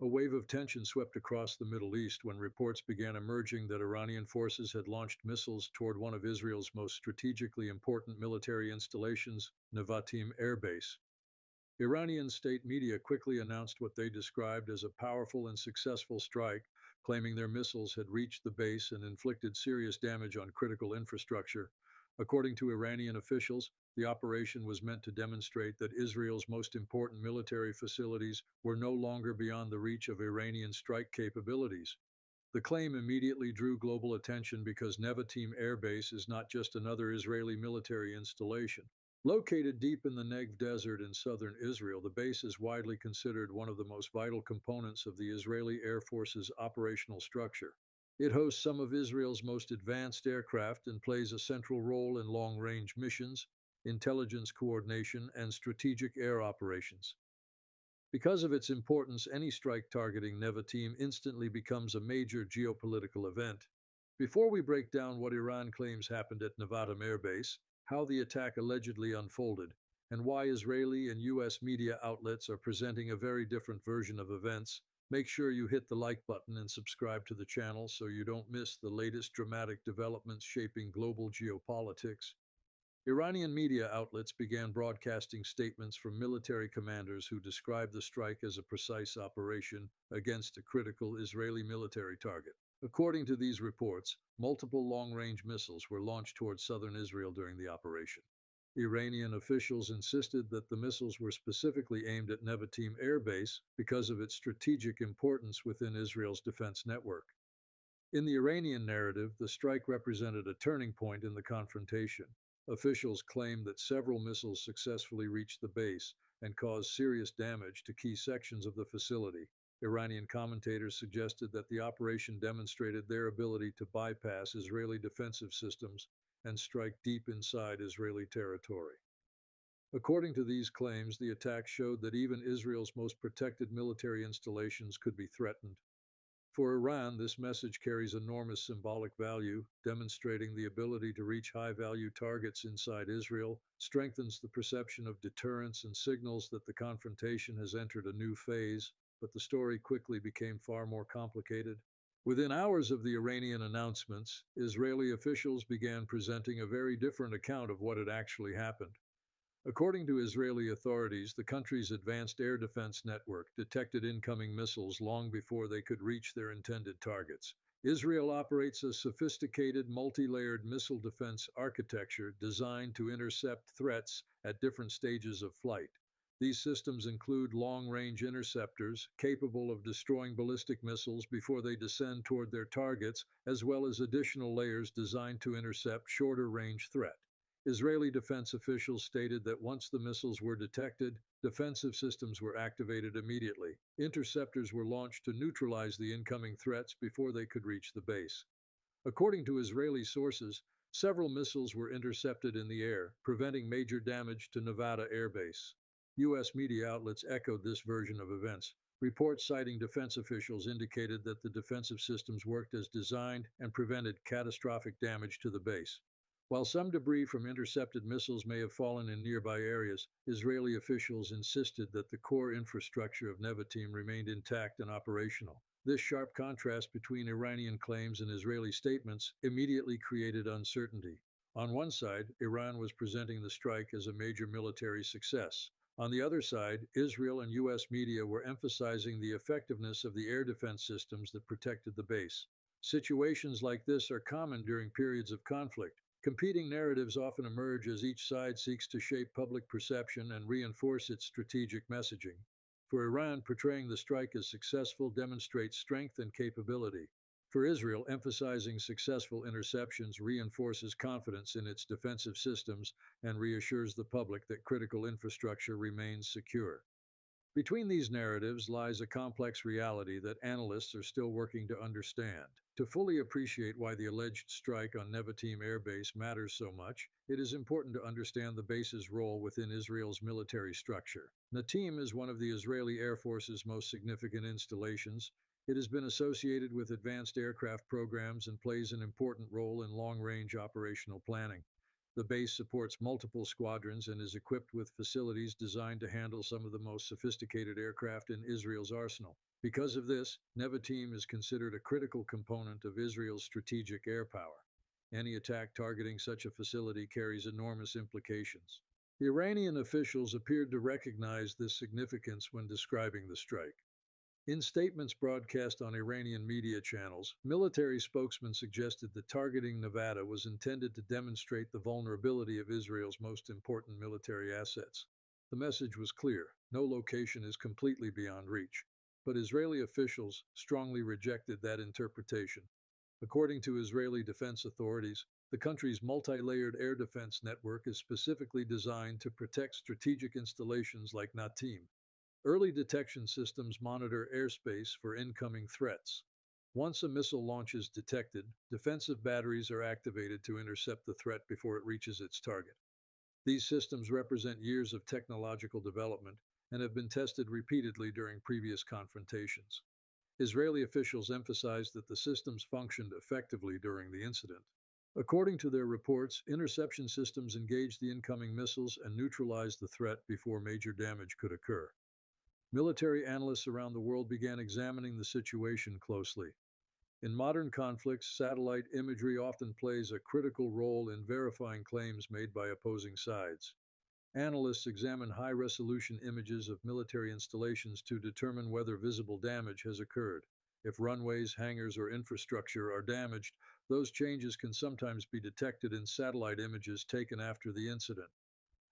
A wave of tension swept across the Middle East when reports began emerging that Iranian forces had launched missiles toward one of Israel's most strategically important military installations, Nevatim Airbase. Iranian state media quickly announced what they described as a powerful and successful strike, claiming their missiles had reached the base and inflicted serious damage on critical infrastructure. According to Iranian officials, the operation was meant to demonstrate that Israel's most important military facilities were no longer beyond the reach of Iranian strike capabilities. The claim immediately drew global attention because Nevatim Air Base is not just another Israeli military installation. Located deep in the Negev Desert in southern Israel, the base is widely considered one of the most vital components of the Israeli Air Force's operational structure. It hosts some of Israel's most advanced aircraft and plays a central role in long range missions, intelligence coordination, and strategic air operations. Because of its importance, any strike targeting Nevatim instantly becomes a major geopolitical event. Before we break down what Iran claims happened at Nevatim Air Base, how the attack allegedly unfolded, and why Israeli and U.S. media outlets are presenting a very different version of events, make sure you hit the like button and subscribe to the channel so you don't miss the latest dramatic developments shaping global geopolitics. Iranian media outlets began broadcasting statements from military commanders who described the strike as a precise operation against a critical Israeli military target. According to these reports, multiple long range missiles were launched toward southern Israel during the operation. Iranian officials insisted that the missiles were specifically aimed at Nevatim Air Base because of its strategic importance within Israel's defense network. In the Iranian narrative, the strike represented a turning point in the confrontation. Officials claimed that several missiles successfully reached the base and caused serious damage to key sections of the facility. Iranian commentators suggested that the operation demonstrated their ability to bypass Israeli defensive systems and strike deep inside Israeli territory. According to these claims, the attack showed that even Israel's most protected military installations could be threatened. For Iran, this message carries enormous symbolic value, demonstrating the ability to reach high value targets inside Israel, strengthens the perception of deterrence, and signals that the confrontation has entered a new phase. But the story quickly became far more complicated. Within hours of the Iranian announcements, Israeli officials began presenting a very different account of what had actually happened. According to Israeli authorities, the country's advanced air defense network detected incoming missiles long before they could reach their intended targets. Israel operates a sophisticated, multi-layered missile defense architecture designed to intercept threats at different stages of flight. These systems include long-range interceptors capable of destroying ballistic missiles before they descend toward their targets, as well as additional layers designed to intercept shorter-range threat. Israeli defense officials stated that once the missiles were detected, defensive systems were activated immediately. Interceptors were launched to neutralize the incoming threats before they could reach the base. According to Israeli sources, several missiles were intercepted in the air, preventing major damage to Nevada Air Base. U.S. media outlets echoed this version of events. Reports citing defense officials indicated that the defensive systems worked as designed and prevented catastrophic damage to the base. While some debris from intercepted missiles may have fallen in nearby areas, Israeli officials insisted that the core infrastructure of Nevatim remained intact and operational. This sharp contrast between Iranian claims and Israeli statements immediately created uncertainty. On one side, Iran was presenting the strike as a major military success. On the other side, Israel and U.S. media were emphasizing the effectiveness of the air defense systems that protected the base. Situations like this are common during periods of conflict. Competing narratives often emerge as each side seeks to shape public perception and reinforce its strategic messaging. For Iran, portraying the strike as successful demonstrates strength and capability. For Israel, emphasizing successful interceptions reinforces confidence in its defensive systems and reassures the public that critical infrastructure remains secure. Between these narratives lies a complex reality that analysts are still working to understand. To fully appreciate why the alleged strike on Nevatim Air Base matters so much, it is important to understand the base's role within Israel's military structure. Nevatim is one of the Israeli Air Force's most significant installations. It has been associated with advanced aircraft programs and plays an important role in long-range operational planning. The base supports multiple squadrons and is equipped with facilities designed to handle some of the most sophisticated aircraft in Israel's arsenal. Because of this, Nevatim is considered a critical component of Israel's strategic air power. Any attack targeting such a facility carries enormous implications. Iranian officials appeared to recognize this significance when describing the strike. In statements broadcast on Iranian media channels, military spokesmen suggested that targeting Nevada was intended to demonstrate the vulnerability of Israel's most important military assets. The message was clear: no location is completely beyond reach. But Israeli officials strongly rejected that interpretation. According to Israeli defense authorities, the country's multi-layered air defense network is specifically designed to protect strategic installations like Nevatim. Early detection systems monitor airspace for incoming threats. Once a missile launch is detected, defensive batteries are activated to intercept the threat before it reaches its target. These systems represent years of technological development and have been tested repeatedly during previous confrontations. Israeli officials emphasized that the systems functioned effectively during the incident. According to their reports, interception systems engaged the incoming missiles and neutralized the threat before major damage could occur. Military analysts around the world began examining the situation closely. In modern conflicts, satellite imagery often plays a critical role in verifying claims made by opposing sides. Analysts examine high-resolution images of military installations to determine whether visible damage has occurred. If runways, hangars, or infrastructure are damaged, those changes can sometimes be detected in satellite images taken after the incident.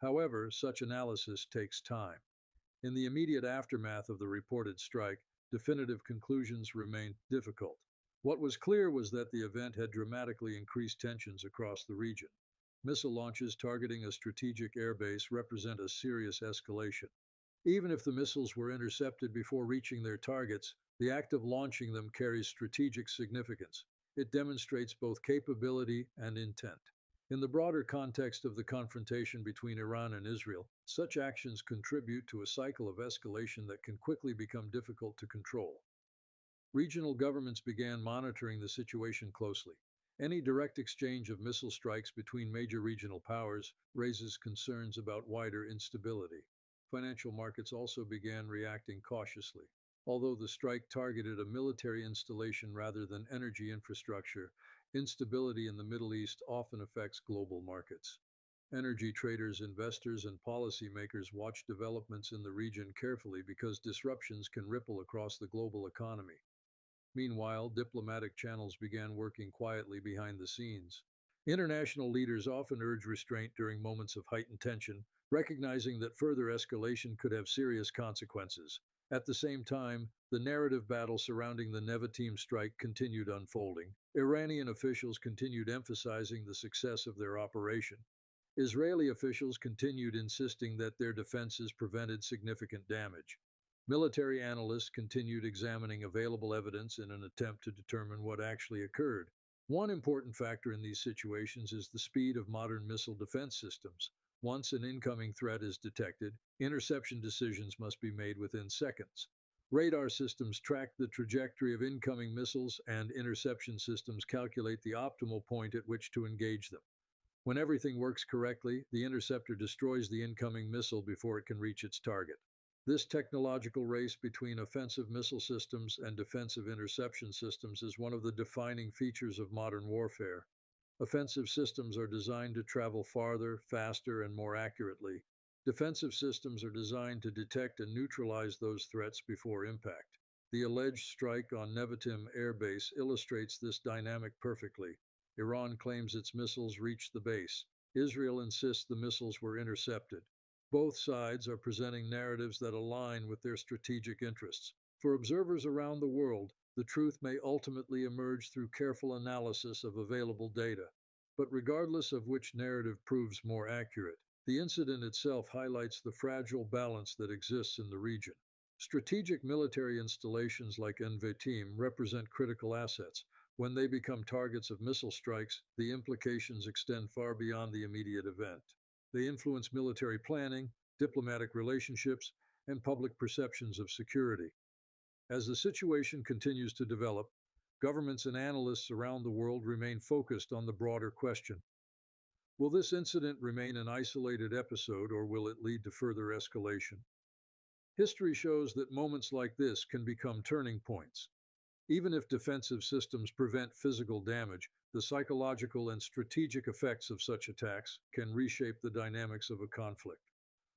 However, such analysis takes time. In the immediate aftermath of the reported strike, definitive conclusions remained difficult. What was clear was that the event had dramatically increased tensions across the region. Missile launches targeting a strategic airbase represent a serious escalation. Even if the missiles were intercepted before reaching their targets, the act of launching them carries strategic significance. It demonstrates both capability and intent. In the broader context of the confrontation between Iran and Israel, such actions contribute to a cycle of escalation that can quickly become difficult to control. Regional governments began monitoring the situation closely. Any direct exchange of missile strikes between major regional powers raises concerns about wider instability. Financial markets also began reacting cautiously. Although the strike targeted a military installation rather than energy infrastructure, instability in the Middle East often affects global markets. Energy traders, investors, and policymakers watch developments in the region carefully because disruptions can ripple across the global economy. Meanwhile, diplomatic channels began working quietly behind the scenes. International leaders often urge restraint during moments of heightened tension, recognizing that further escalation could have serious consequences. At the same time, the narrative battle surrounding the Nevatim strike continued unfolding. Iranian officials continued emphasizing the success of their operation. Israeli officials continued insisting that their defenses prevented significant damage. Military analysts continued examining available evidence in an attempt to determine what actually occurred. One important factor in these situations is the speed of modern missile defense systems. Once an incoming threat is detected, interception decisions must be made within seconds. Radar systems track the trajectory of incoming missiles, and interception systems calculate the optimal point at which to engage them. When everything works correctly, the interceptor destroys the incoming missile before it can reach its target. This technological race between offensive missile systems and defensive interception systems is one of the defining features of modern warfare. Offensive systems are designed to travel farther, faster, and more accurately. Defensive systems are designed to detect and neutralize those threats before impact. The alleged strike on Nevatim Airbase illustrates this dynamic perfectly. Iran claims its missiles reached the base. Israel insists the missiles were intercepted. Both sides are presenting narratives that align with their strategic interests. For observers around the world, the truth may ultimately emerge through careful analysis of available data. But regardless of which narrative proves more accurate, the incident itself highlights the fragile balance that exists in the region. Strategic military installations like Nevatim represent critical assets. When they become targets of missile strikes, the implications extend far beyond the immediate event. They influence military planning, diplomatic relationships, and public perceptions of security. As the situation continues to develop, governments and analysts around the world remain focused on the broader question: Will this incident remain an isolated episode or will it lead to further escalation? History shows that moments like this can become turning points. Even if defensive systems prevent physical damage, the psychological and strategic effects of such attacks can reshape the dynamics of a conflict.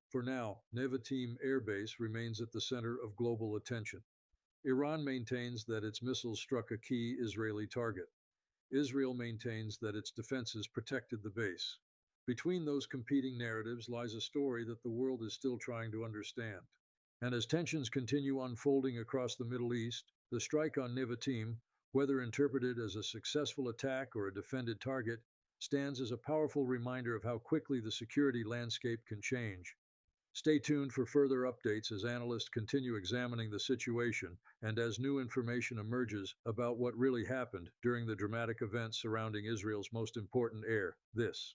For now, Nevatim Airbase remains at the center of global attention. Iran maintains that its missiles struck a key Israeli target. Israel maintains that its defenses protected the base. Between those competing narratives lies a story that the world is still trying to understand. And as tensions continue unfolding across the Middle East, the strike on Nevatim, whether interpreted as a successful attack or a defended target, stands as a powerful reminder of how quickly the security landscape can change. Stay tuned for further updates as analysts continue examining the situation and as new information emerges about what really happened during the dramatic events surrounding Israel's most important heir. This